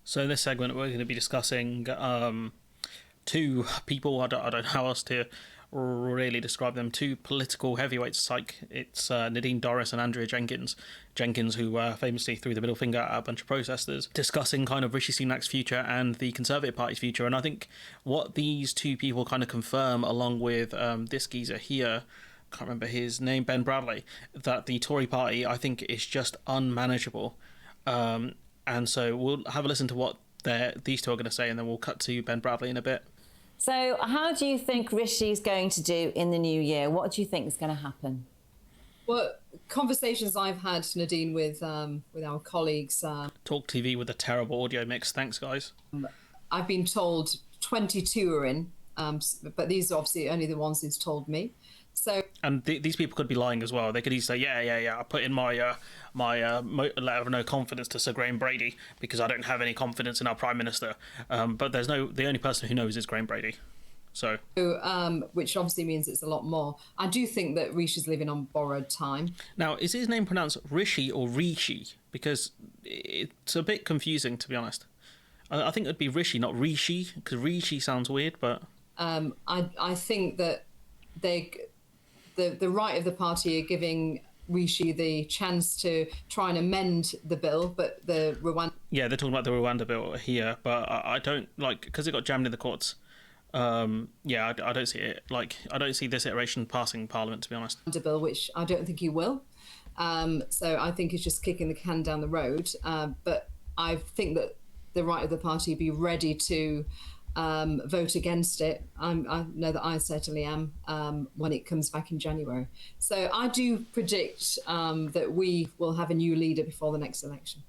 So in this segment, we're going to be discussing two people. I don't know how else to really describe them. Two political heavyweights. Like it's Nadine Dorries and Andrea Jenkins. Jenkins, who famously threw the middle finger at a bunch of protesters, discussing kind of Rishi Sunak's future and the Conservative Party's future. And I think what these two people kind of confirm, along with this geezer here, can't remember his name, Ben Bradley, that the Tory party, I think, is just unmanageable. And so we'll have a listen to what these two are going to say, and then we'll cut to Ben Bradley in a bit. So how do you think Rishi's going to do in the new year? What do you think is going to happen? Well, conversations I've had, Nadine, with our colleagues. Talk TV with a terrible audio mix. Thanks, guys. I've been told 22 are in, but these are obviously only the ones who's told me. So, and these people could be lying as well. They could easily say, yeah, I put in my letter of no confidence to Sir Graham Brady because I don't have any confidence in our Prime Minister. But the only person who knows is Graham Brady. So, which obviously means it's a lot more. I do think that Rishi's living on borrowed time. Now, is his name pronounced Rishi or Rishi? Because it's a bit confusing, to be honest. I think it would be Rishi, not Rishi, because Rishi sounds weird, but... I think that the right of the party are giving Rishi the chance to try and amend the bill, but the Rwanda... Yeah, they're talking about the Rwanda bill here, but I don't, like, because it got jammed in the courts, I don't see it. Like, I don't see this iteration passing Parliament, to be honest. ...the bill, which I don't think he will. So I think he's just kicking the can down the road. But I think that the right of the party be ready to... vote against it. I know that I certainly am when it comes back in January. So I do predict that we will have a new leader before the next election.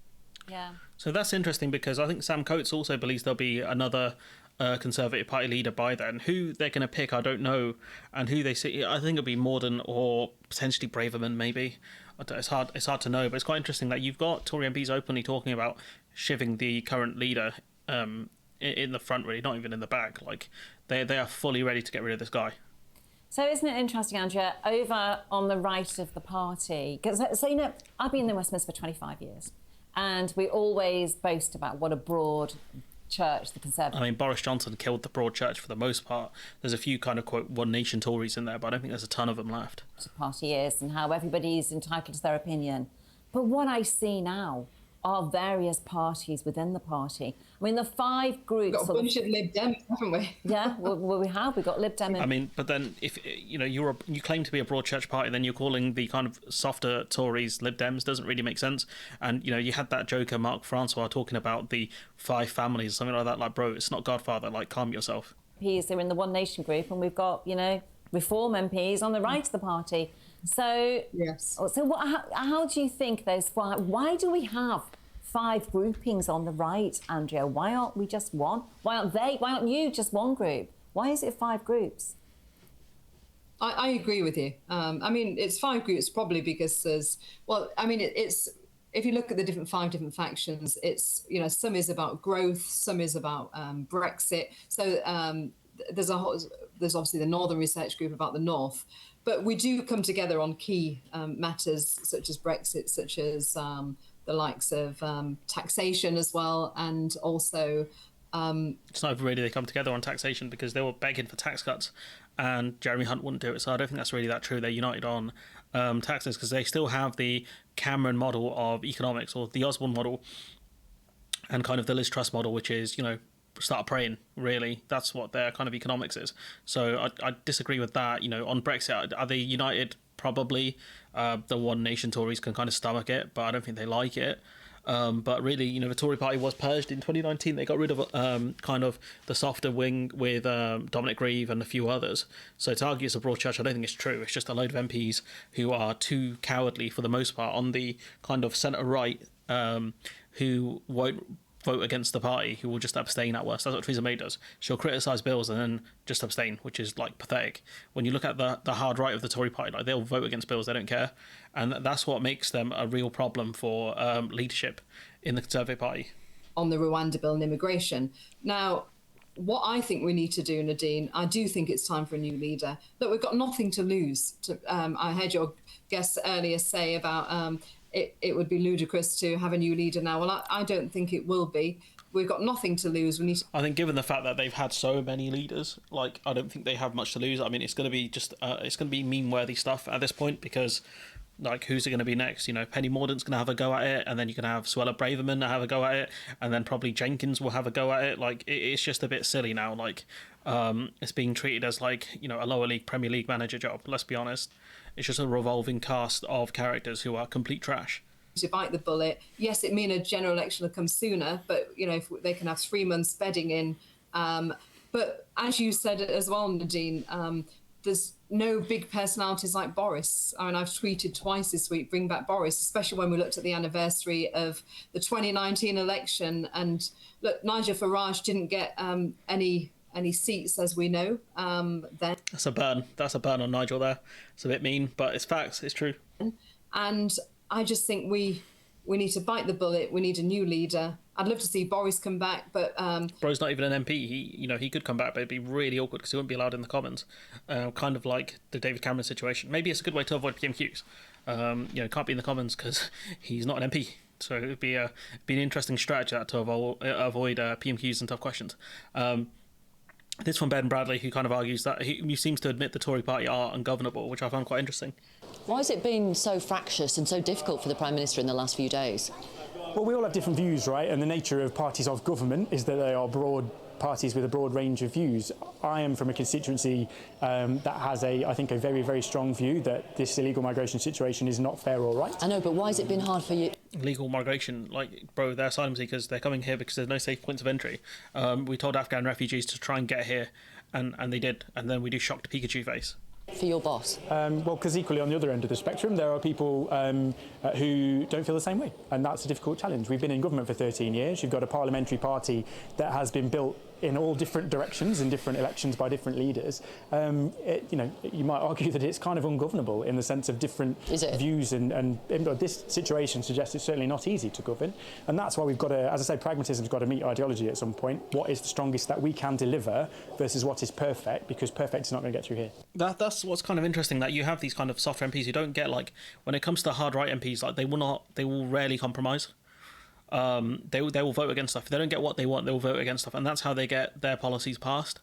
Yeah. So that's interesting because I think Sam Coates also believes there'll be another Conservative Party leader by then. Who they're going to pick, I don't know, and who they see. I think it'll be Morden or potentially Braverman, maybe. It's hard to know, but it's quite interesting that you've got Tory MPs openly talking about shivving the current leader. In the front, really, not even in the back. Like they are fully ready to get rid of this guy. So isn't it interesting, Andrea, over on the right of the party? Because I've been in the Westminster for 25 years, and we always boast about what a broad church the Conservative... I mean, Boris Johnson killed the broad church for the most part. There's a few kind of, quote, One Nation Tories in there, but I don't think there's a ton of them left. ...the party is and how everybody's entitled to their opinion. But what I see now are various parties within the party. I mean, the five groups... We've got a bunch of Lib Dems, haven't we? Yeah, well, we have. We've got Lib Dem. I mean, but then if you claim to be a broad church party, then you're calling the kind of softer Tories Lib Dems doesn't really make sense. And you had that joker Mark Francois talking about the five families, something like that. Like, bro, it's not Godfather. Like, calm yourself. MPs, they're in the One Nation group, and we've got Reform MPs on the right of the party. So yes. So how do you think those five? Why do we have five groupings on the right, Andrea? Why aren't we just one? Why aren't you just one group? Why is it five groups? I agree with you. I mean, it's five groups probably because it's if you look at the five different factions, it's some is about growth, some is about Brexit. So there's obviously the Northern Research Group about the North, but we do come together on key matters such as Brexit, such as the likes of taxation as well, and also... It's not really they come together on taxation because they were begging for tax cuts and Jeremy Hunt wouldn't do it, so I don't think that's really that true. They're united on taxes because they still have the Cameron model of economics, or the Osborne model, and kind of the Liz Truss model, which is, start praying, really. That's what their kind of economics is. So I disagree with that. On Brexit, are they united? Probably. The One Nation Tories can kind of stomach it, but I don't think they like it. But really, the Tory party was purged in 2019. They got rid of kind of the softer wing with Dominic Grieve and a few others. So to argue it's a broad church, I don't think it's true. It's just a load of MPs who are too cowardly for the most part on the kind of centre-right who won't vote against the party, who will just abstain at worst. That's what Theresa May does. She'll criticise bills and then just abstain, which is like pathetic. When you look at the hard right of the Tory party, like they'll vote against bills, they don't care. And that's what makes them a real problem for leadership in the Conservative Party. On the Rwanda bill and immigration. Now, what I think we need to do, Nadine, I do think it's time for a new leader. Look, we've got nothing to lose. I heard your guests earlier say about it would be ludicrous to have a new leader now. Well, I don't think it will be. We've got nothing to lose. We need to... I think given the fact that they've had so many leaders, like, I don't think they have much to lose. I mean, it's going to be just it's going to be meme-worthy stuff at this point, because, like, who's it going to be next? You know, Penny Mordaunt's going to have a go at it, and then you can have Suella Braverman have a go at it, and then probably Jenkins will have a go at it. Like, it's just a bit silly now. Like, it's being treated as, like, you know, a lower league Premier League manager job. Let's be honest. It's just a revolving cast of characters who are complete trash. To bite the bullet. Yes, it means a general election will come sooner, but, you know, if they can have 3 months bedding in. But as you said as well, Nadine, there's no big personalities like Boris. I mean, I've tweeted twice this week, bring back Boris, especially when we looked at the anniversary of the 2019 election. And look, Nigel Farage didn't get any seats, as we know. Then That's a burn. That's a burn on Nigel there. It's a bit mean, but it's facts. It's true. And I just think we need to bite the bullet. We need a new leader. I'd love to see Boris come back, but Bro's not even an MP. He could come back, but it'd be really awkward because he wouldn't be allowed in the Commons. Kind of like the David Cameron situation. Maybe it's a good way to avoid PMQs. Can't be in the Commons because he's not an MP. So it'd be an interesting strategy to avoid PMQs and tough questions. This from Ben Bradley, who kind of argues that he seems to admit the Tory party are ungovernable, which I found quite interesting. Why has it been so fractious and so difficult for the Prime Minister in the last few days? Well, we all have different views, right? And the nature of parties of government is that they are broad parties with a broad range of views. I am from a constituency that has, I think, a very, very strong view that this illegal migration situation is not fair or right. I know, but why has it been hard for you? Legal migration, like, bro, they're asylum seekers. They're coming here because there's no safe points of entry. We told Afghan refugees to try and get here, and they did. And then we do shocked Pikachu face. For your boss? Well, because equally on the other end of the spectrum, there are people who don't feel the same way. And that's a difficult challenge. We've been in government for 13 years. You've got a parliamentary party that has been built in all different directions in different elections by different leaders. You might argue that it's kind of ungovernable in the sense of different views, and this situation suggests it's certainly not easy to govern. And that's why we've got to, as I say, pragmatism's got to meet ideology at some point. What is the strongest that we can deliver versus what is perfect, because perfect is not going to get through here. That's what's kind of interesting, that you have these kind of soft MPs who don't get, like, when it comes to hard right MPs, like, they will rarely compromise. They will vote against stuff. If they don't get what they want, they will vote against stuff, and that's how they get their policies passed.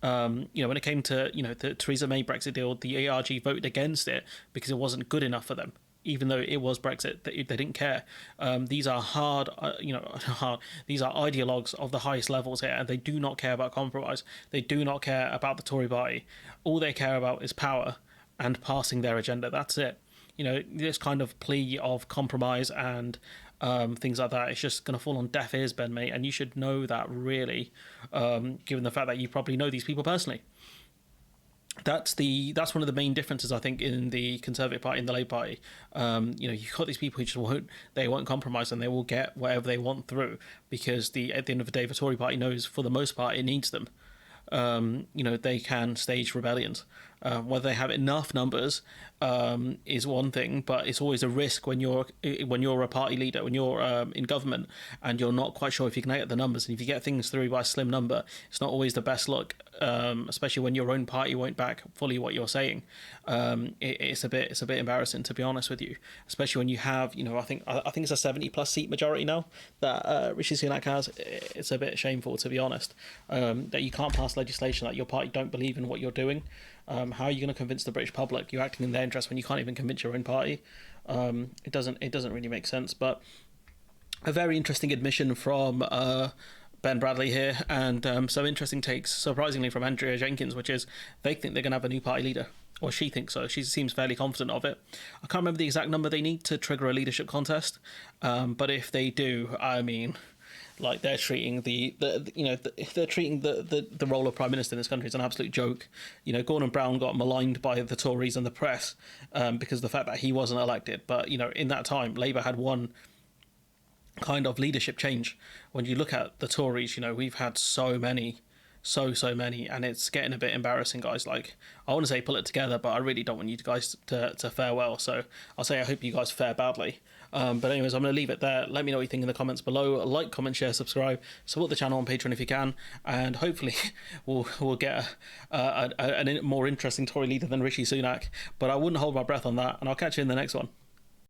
When it came to the Theresa May Brexit deal, the ARG voted against it because it wasn't good enough for them, even though it was Brexit. They didn't care. These are hard, these are ideologues of the highest levels here, and they do not care about compromise. They do not care about the Tory party. All they care about is power and passing their agenda. That's it. This kind of plea of compromise and things like that, it's just going to fall on deaf ears, Ben, mate, and you should know that, really, given the fact that you probably know these people personally. That's one of the main differences, I think, in the Conservative Party and the Labour Party. You've got these people who just won't compromise, and they will get whatever they want through, because at the end of the day, the Tory party knows, for the most part, it needs them. They can stage rebellions. Whether they have enough numbers is one thing, but it's always a risk when you're a party leader, when you're in government, and you're not quite sure if you can get the numbers. And if you get things through by a slim number, it's not always the best look, especially when your own party won't back fully what you're saying. It's a bit embarrassing, to be honest with you, especially when you have, I think it's a 70+ seat majority now that Rishi Sunak has. It's a bit shameful, to be honest, that you can't pass legislation that your party don't believe in what you're doing. How are you going to convince the British public you're acting in their interest when you can't even convince your own party? It doesn't really make sense. But a very interesting admission from Ben Bradley here, and some interesting takes, surprisingly, from Andrea Jenkins, which is they think they're going to have a new party leader, or she thinks so. She seems fairly confident of it. I can't remember the exact number they need to trigger a leadership contest, but if they do, I mean, like, they're treating the role of Prime Minister in this country as an absolute joke. Gordon Brown got maligned by the Tories and the press because of the fact that he wasn't elected. But, in that time, Labour had one kind of leadership change. When you look at the Tories, we've had so many, and it's getting a bit embarrassing, guys. Like, I want to say pull it together, but I really don't want you guys to fare well. So I'll say I hope you guys fare badly. But anyways, I'm going to leave it there. Let me know what you think in the comments below. Like, comment, share, subscribe. Support the channel on Patreon if you can. And hopefully we'll get a more interesting Tory leader than Rishi Sunak. But I wouldn't hold my breath on that. And I'll catch you in the next one.